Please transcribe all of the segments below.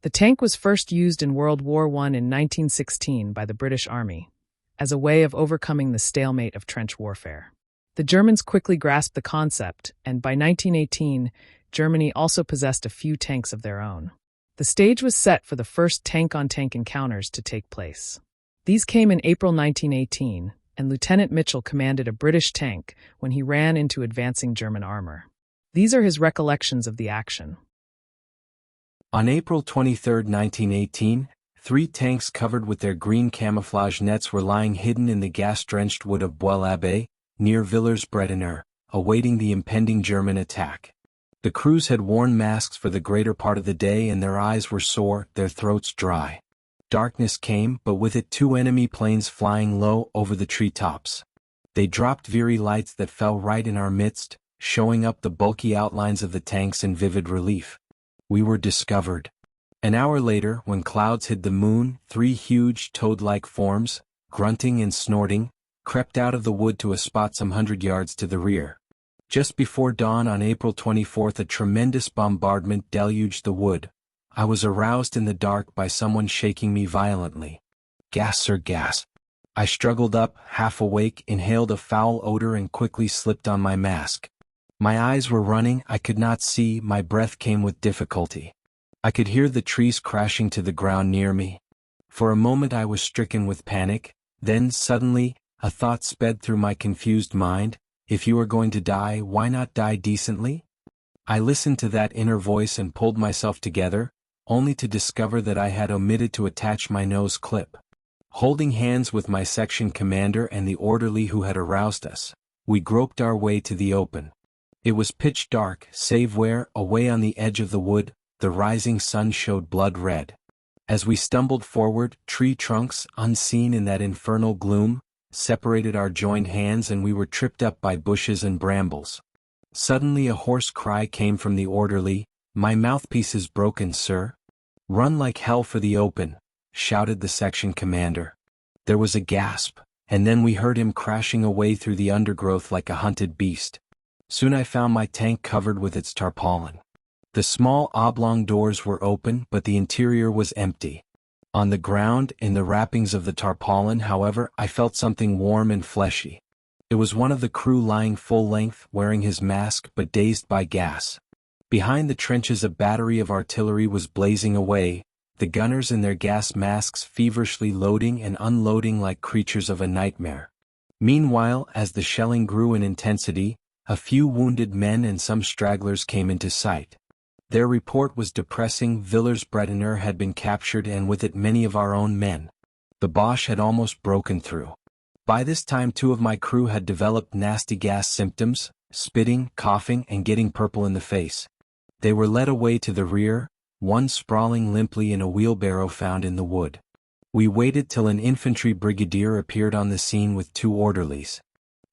The tank was first used in World War I in 1916 by the British Army, as a way of overcoming the stalemate of trench warfare. The Germans quickly grasped the concept, and by 1918, Germany also possessed a few tanks of their own. The stage was set for the first tank-on-tank encounters to take place. These came in April 1918, and Lieutenant Mitchell commanded a British tank when he ran into advancing German armor. These are his recollections of the action. On April 23, 1918, 3 tanks covered with their green camouflage nets were lying hidden in the gas-drenched wood of Bois-l'Abbé, near Villers-Bretonneux, awaiting the impending German attack. The crews had worn masks for the greater part of the day and their eyes were sore, their throats dry. Darkness came, but with it 2 enemy planes flying low over the treetops. They dropped Veery lights that fell right in our midst, showing up the bulky outlines of the tanks in vivid relief. We were discovered. An hour later, when clouds hid the moon, 3 huge toad-like forms, grunting and snorting, crept out of the wood to a spot some 100 yards to the rear. Just before dawn on April 24, a tremendous bombardment deluged the wood. I was aroused in the dark by someone shaking me violently. "Gas, sir, gas." I struggled up, half awake, inhaled a foul odor and quickly slipped on my mask. My eyes were running, I could not see, my breath came with difficulty. I could hear the trees crashing to the ground near me. For a moment I was stricken with panic, then suddenly, a thought sped through my confused mind: if you are going to die, why not die decently? I listened to that inner voice and pulled myself together, only to discover that I had omitted to attach my nose clip. Holding hands with my section commander and the orderly who had aroused us, we groped our way to the open. It was pitch dark, save where, away on the edge of the wood, the rising sun showed blood red. As we stumbled forward, tree trunks, unseen in that infernal gloom, separated our joined hands and we were tripped up by bushes and brambles. Suddenly a hoarse cry came from the orderly: "My mouthpiece is broken, sir." "Run like hell for the open," shouted the section commander. There was a gasp, and then we heard him crashing away through the undergrowth like a hunted beast. Soon I found my tank covered with its tarpaulin. The small oblong doors were open, but the interior was empty. On the ground, in the wrappings of the tarpaulin, however, I felt something warm and fleshy. It was one of the crew lying full length, wearing his mask but dazed by gas. Behind the trenches a battery of artillery was blazing away, the gunners in their gas masks feverishly loading and unloading like creatures of a nightmare. Meanwhile, as the shelling grew in intensity, a few wounded men and some stragglers came into sight. Their report was depressing. Villers-Bretonneux had been captured and with it many of our own men. The Boche had almost broken through. By this time 2 of my crew had developed nasty gas symptoms, spitting, coughing, and getting purple in the face. They were led away to the rear, one sprawling limply in a wheelbarrow found in the wood. We waited till an infantry brigadier appeared on the scene with 2 orderlies.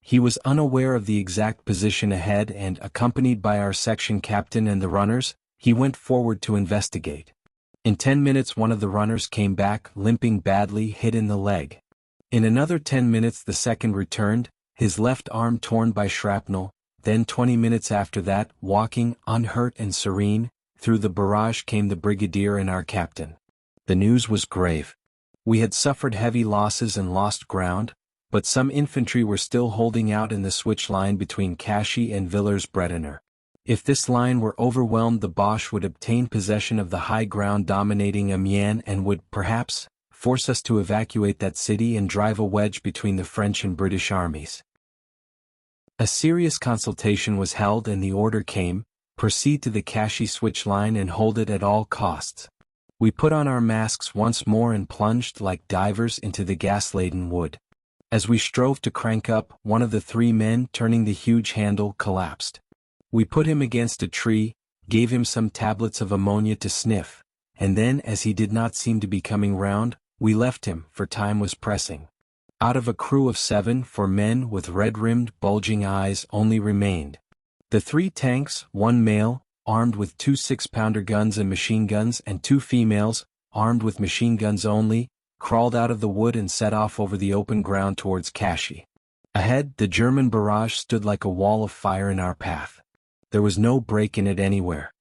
He was unaware of the exact position ahead and, accompanied by our section captain and the runners, he went forward to investigate. In 10 minutes one of the runners came back, limping badly, hit in the leg. In another 10 minutes the second returned, his left arm torn by shrapnel. Then 20 minutes after that, walking, unhurt and serene, through the barrage came the brigadier and our captain. The news was grave. We had suffered heavy losses and lost ground, but some infantry were still holding out in the switch line between Cachy and Villers-Bretonneux. If this line were overwhelmed, the Boche would obtain possession of the high ground dominating Amiens and would, perhaps, force us to evacuate that city and drive a wedge between the French and British armies. A serious consultation was held and the order came: proceed to the Cachy switch line and hold it at all costs. We put on our masks once more and plunged like divers into the gas-laden wood. As we strove to crank up, one of the 3 men turning the huge handle collapsed. We put him against a tree, gave him some tablets of ammonia to sniff, and then, as he did not seem to be coming round, we left him, for time was pressing. Out of a crew of 7, 4 men with red-rimmed, bulging eyes only remained. The 3 tanks, 1 male, armed with 2 6-pounder guns and machine guns, and 2 females, armed with machine guns only, crawled out of the wood and set off over the open ground towards Cachy. Ahead, the German barrage stood like a wall of fire in our path. There was no break in it anywhere.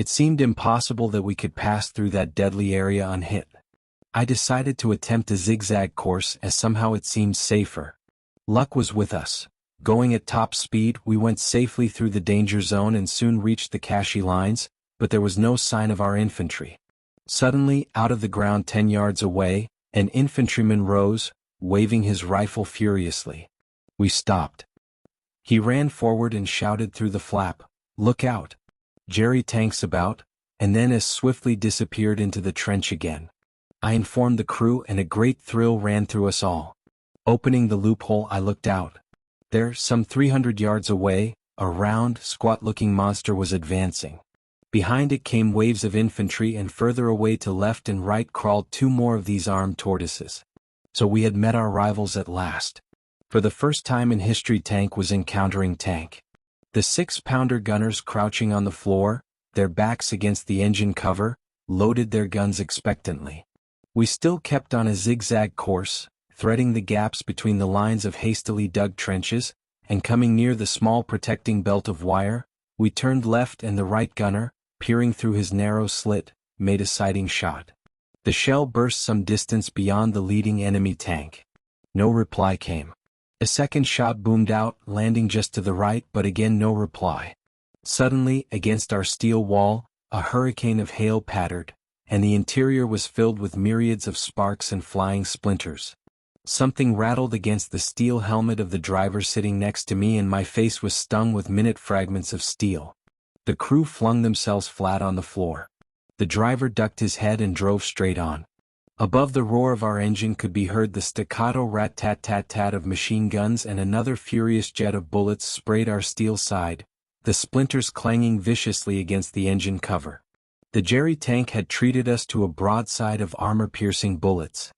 It seemed impossible that we could pass through that deadly area unhit. I decided to attempt a zigzag course as somehow it seemed safer. Luck was with us. Going at top speed, we went safely through the danger zone and soon reached the Kashi lines, but there was no sign of our infantry. Suddenly, out of the ground 10 yards away, an infantryman rose, waving his rifle furiously. We stopped. He ran forward and shouted through the flap, "Look out! Jerry tanks about," and then as swiftly disappeared into the trench again. I informed the crew and a great thrill ran through us all. Opening the loophole, I looked out. There, some 300 yards away, a round, squat-looking monster was advancing. Behind it came waves of infantry, and further away to left and right crawled 2 more of these armed tortoises. So we had met our rivals at last. For the first time in history, tank was encountering tank. The 6-pounder gunners crouching on the floor, their backs against the engine cover, loaded their guns expectantly. We still kept on a zigzag course, threading the gaps between the lines of hastily dug trenches, and coming near the small protecting belt of wire, we turned left and the right gunner, peering through his narrow slit, made a sighting shot. The shell burst some distance beyond the leading enemy tank. No reply came. A second shot boomed out, landing just to the right, but again no reply. Suddenly, against our steel wall, a hurricane of hail pattered, and the interior was filled with myriads of sparks and flying splinters. Something rattled against the steel helmet of the driver sitting next to me, and my face was stung with minute fragments of steel. The crew flung themselves flat on the floor. The driver ducked his head and drove straight on. Above the roar of our engine could be heard the staccato rat-tat-tat-tat of machine guns, and another furious jet of bullets sprayed our steel side, the splinters clanging viciously against the engine cover. The Jerry tank had treated us to a broadside of armor-piercing bullets.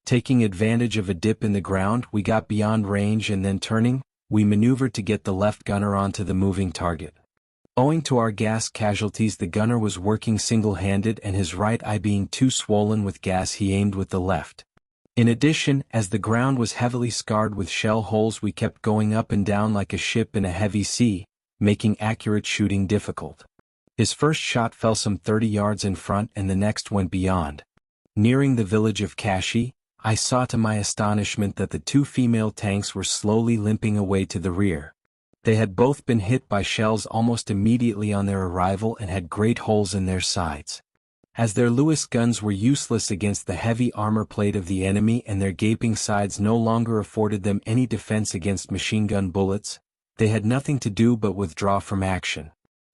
Taking advantage of a dip in the ground, we got beyond range, and then turning, we maneuvered to get the left gunner onto the moving target. Owing to our gas casualties, the gunner was working single-handed, and his right eye being too swollen with gas, he aimed with the left. In addition, as the ground was heavily scarred with shell holes, we kept going up and down like a ship in a heavy sea, making accurate shooting difficult. His first shot fell some 30 yards in front, and the next went beyond. Nearing the village of Kashi, I saw to my astonishment that the 2 female tanks were slowly limping away to the rear. They had both been hit by shells almost immediately on their arrival and had great holes in their sides. As their Lewis guns were useless against the heavy armor plate of the enemy and their gaping sides no longer afforded them any defense against machine gun bullets, they had nothing to do but withdraw from action.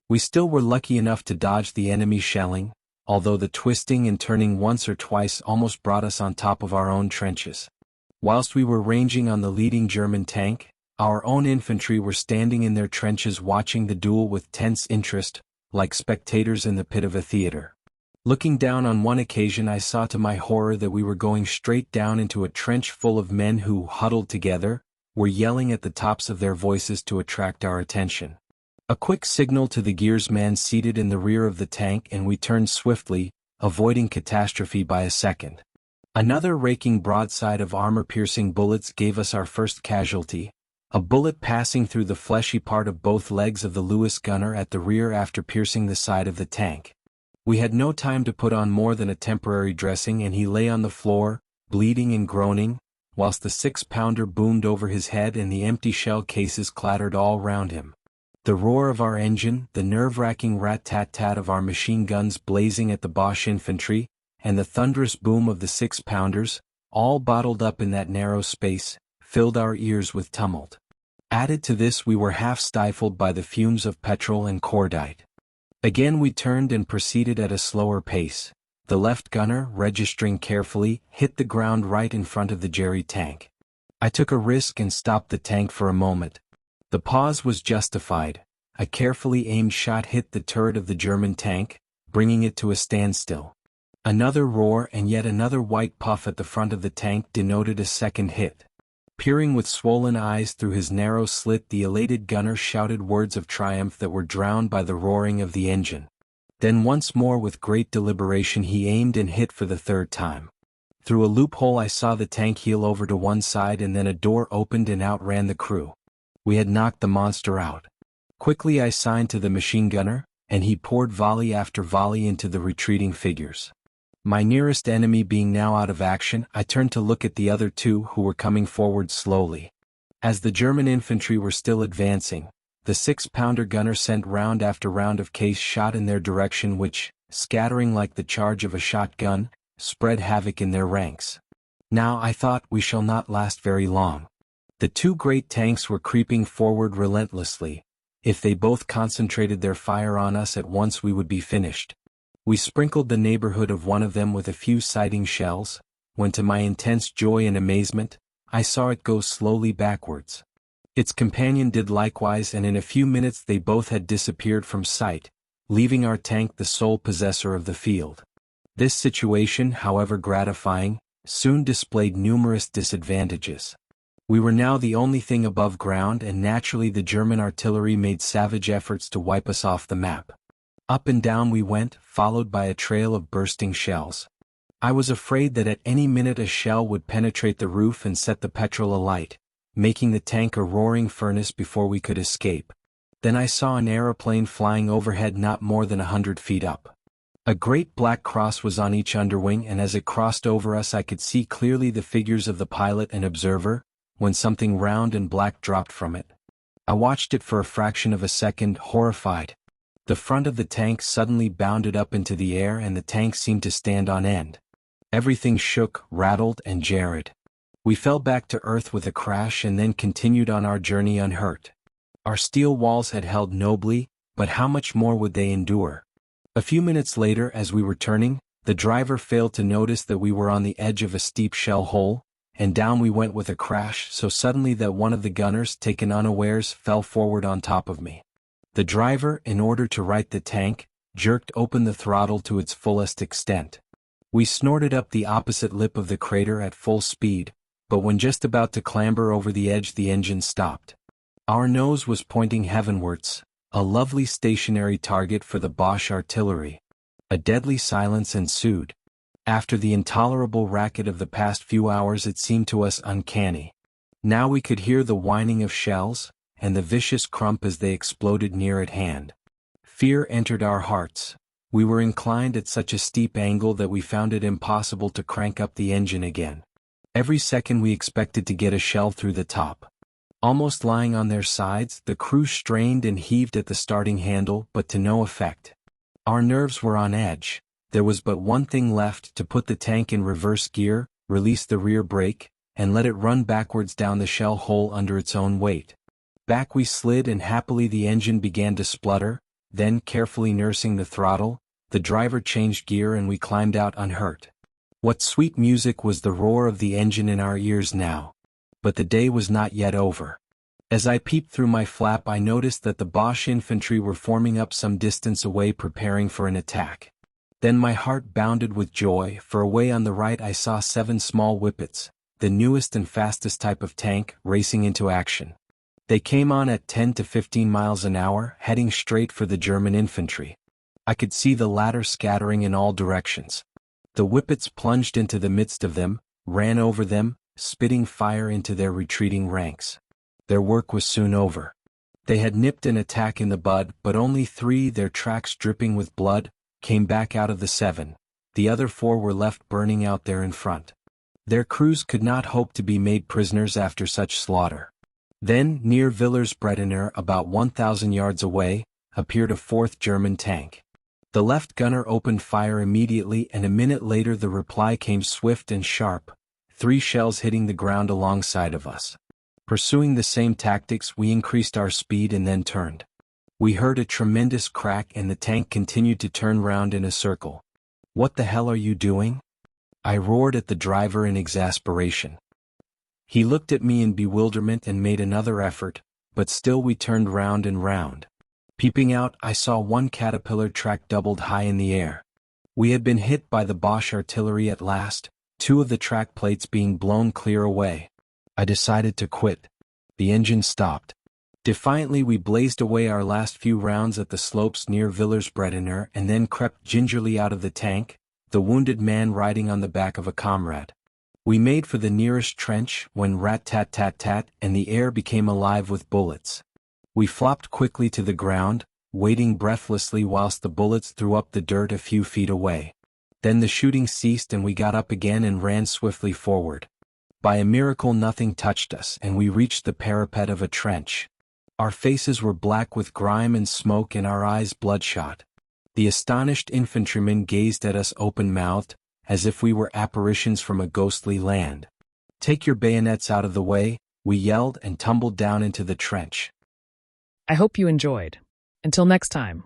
We still were lucky enough to dodge the enemy shelling, although the twisting and turning once or twice almost brought us on top of our own trenches. Whilst we were ranging on the leading German tank, our own infantry were standing in their trenches watching the duel with tense interest, like spectators in the pit of a theater. Looking down on one occasion, I saw to my horror that we were going straight down into a trench full of men who, huddled together, were yelling at the tops of their voices to attract our attention. A quick signal to the gearsman seated in the rear of the tank, and we turned swiftly, avoiding catastrophe by a second. Another raking broadside of armor-piercing bullets gave us our first casualty, a bullet passing through the fleshy part of both legs of the Lewis gunner at the rear after piercing the side of the tank. We had no time to put on more than a temporary dressing, and he lay on the floor, bleeding and groaning, whilst the 6-pounder boomed over his head and the empty shell cases clattered all round him. The roar of our engine, the nerve-wracking rat-tat-tat of our machine guns blazing at the Boche infantry, and the thunderous boom of the 6-pounders, all bottled up in that narrow space, filled our ears with tumult. Added to this, we were half stifled by the fumes of petrol and cordite. Again we turned and proceeded at a slower pace. The left gunner, registering carefully, hit the ground right in front of the Jerry tank. I took a risk and stopped the tank for a moment. The pause was justified. A carefully aimed shot hit the turret of the German tank, bringing it to a standstill. Another roar and yet another white puff at the front of the tank denoted a second hit. Peering with swollen eyes through his narrow slit, the elated gunner shouted words of triumph that were drowned by the roaring of the engine. Then once more with great deliberation he aimed and hit for the 3rd time. Through a loophole I saw the tank heel over to one side, and then a door opened and out ran the crew. We had knocked the monster out. Quickly I signed to the machine gunner, and he poured volley after volley into the retreating figures. My nearest enemy being now out of action, I turned to look at the other two who were coming forward slowly. As the German infantry were still advancing, the 6-pounder gunner sent round after round of case shot in their direction which, scattering like the charge of a shotgun, spread havoc in their ranks. Now I thought we shall not last very long. The two great tanks were creeping forward relentlessly. If they both concentrated their fire on us at once we would be finished. We sprinkled the neighborhood of one of them with a few sighting shells, when to my intense joy and amazement, I saw it go slowly backwards. Its companion did likewise, and in a few minutes they both had disappeared from sight, leaving our tank the sole possessor of the field. This situation, however gratifying, soon displayed numerous disadvantages. We were now the only thing above ground, and naturally the German artillery made savage efforts to wipe us off the map. Up and down we went, followed by a trail of bursting shells. I was afraid that at any minute a shell would penetrate the roof and set the petrol alight, making the tank a roaring furnace before we could escape. Then I saw an aeroplane flying overhead not more than 100 feet up. A great black cross was on each underwing, and as it crossed over us I could see clearly the figures of the pilot and observer, when something round and black dropped from it. I watched it for a fraction of a second, horrified. The front of the tank suddenly bounded up into the air and the tank seemed to stand on end. Everything shook, rattled, and jarred. We fell back to earth with a crash and then continued on our journey unhurt. Our steel walls had held nobly, but how much more would they endure? A few minutes later, as we were turning, the driver failed to notice that we were on the edge of a steep shell hole, and down we went with a crash so suddenly that one of the gunners, taken unawares, fell forward on top of me. The driver, in order to right the tank, jerked open the throttle to its fullest extent. We snorted up the opposite lip of the crater at full speed, but when just about to clamber over the edge the engine stopped. Our nose was pointing heavenwards, a lovely stationary target for the Boche artillery. A deadly silence ensued. After the intolerable racket of the past few hours it seemed to us uncanny. Now we could hear the whining of shells, and the vicious crump as they exploded near at hand. Fear entered our hearts. We were inclined at such a steep angle that we found it impossible to crank up the engine again. Every second we expected to get a shell through the top. Almost lying on their sides, the crew strained and heaved at the starting handle, but to no effect. Our nerves were on edge. There was but one thing left: to put the tank in reverse gear, release the rear brake, and let it run backwards down the shell hole under its own weight. Back we slid, and happily the engine began to splutter. Then, carefully nursing the throttle, the driver changed gear and we climbed out unhurt. What sweet music was the roar of the engine in our ears now! But the day was not yet over. As I peeped through my flap I noticed that the Boche infantry were forming up some distance away, preparing for an attack. Then my heart bounded with joy, for away on the right I saw 7 small whippets, the newest and fastest type of tank, racing into action. They came on at 10 to 15 miles an hour, heading straight for the German infantry. I could see the latter scattering in all directions. The whippets plunged into the midst of them, ran over them, spitting fire into their retreating ranks. Their work was soon over. They had nipped an attack in the bud, but only 3, their tracks dripping with blood, came back out of the 7. The other 4 were left burning out there in front. Their crews could not hope to be made prisoners after such slaughter. Then, near Villers-Bretonneux, about 1,000 yards away, appeared a 4th German tank. The left gunner opened fire immediately, and a minute later the reply came swift and sharp, 3 shells hitting the ground alongside of us. Pursuing the same tactics, we increased our speed and then turned. We heard a tremendous crack and the tank continued to turn round in a circle. "What the hell are you doing?" I roared at the driver in exasperation. He looked at me in bewilderment and made another effort, but still we turned round and round. Peeping out, I saw one caterpillar track doubled high in the air. We had been hit by the Boche artillery at last, 2 of the track plates being blown clear away. I decided to quit. The engine stopped. Defiantly we blazed away our last few rounds at the slopes near Villers-Bretonneux and then crept gingerly out of the tank, the wounded man riding on the back of a comrade. We made for the nearest trench when rat-tat-tat-tat and the air became alive with bullets. We flopped quickly to the ground, waiting breathlessly whilst the bullets threw up the dirt a few feet away. Then the shooting ceased and we got up again and ran swiftly forward. By a miracle nothing touched us and we reached the parapet of a trench. Our faces were black with grime and smoke and our eyes bloodshot. The astonished infantrymen gazed at us open-mouthed, as if we were apparitions from a ghostly land. "Take your bayonets out of the way," we yelled and tumbled down into the trench. I hope you enjoyed. Until next time.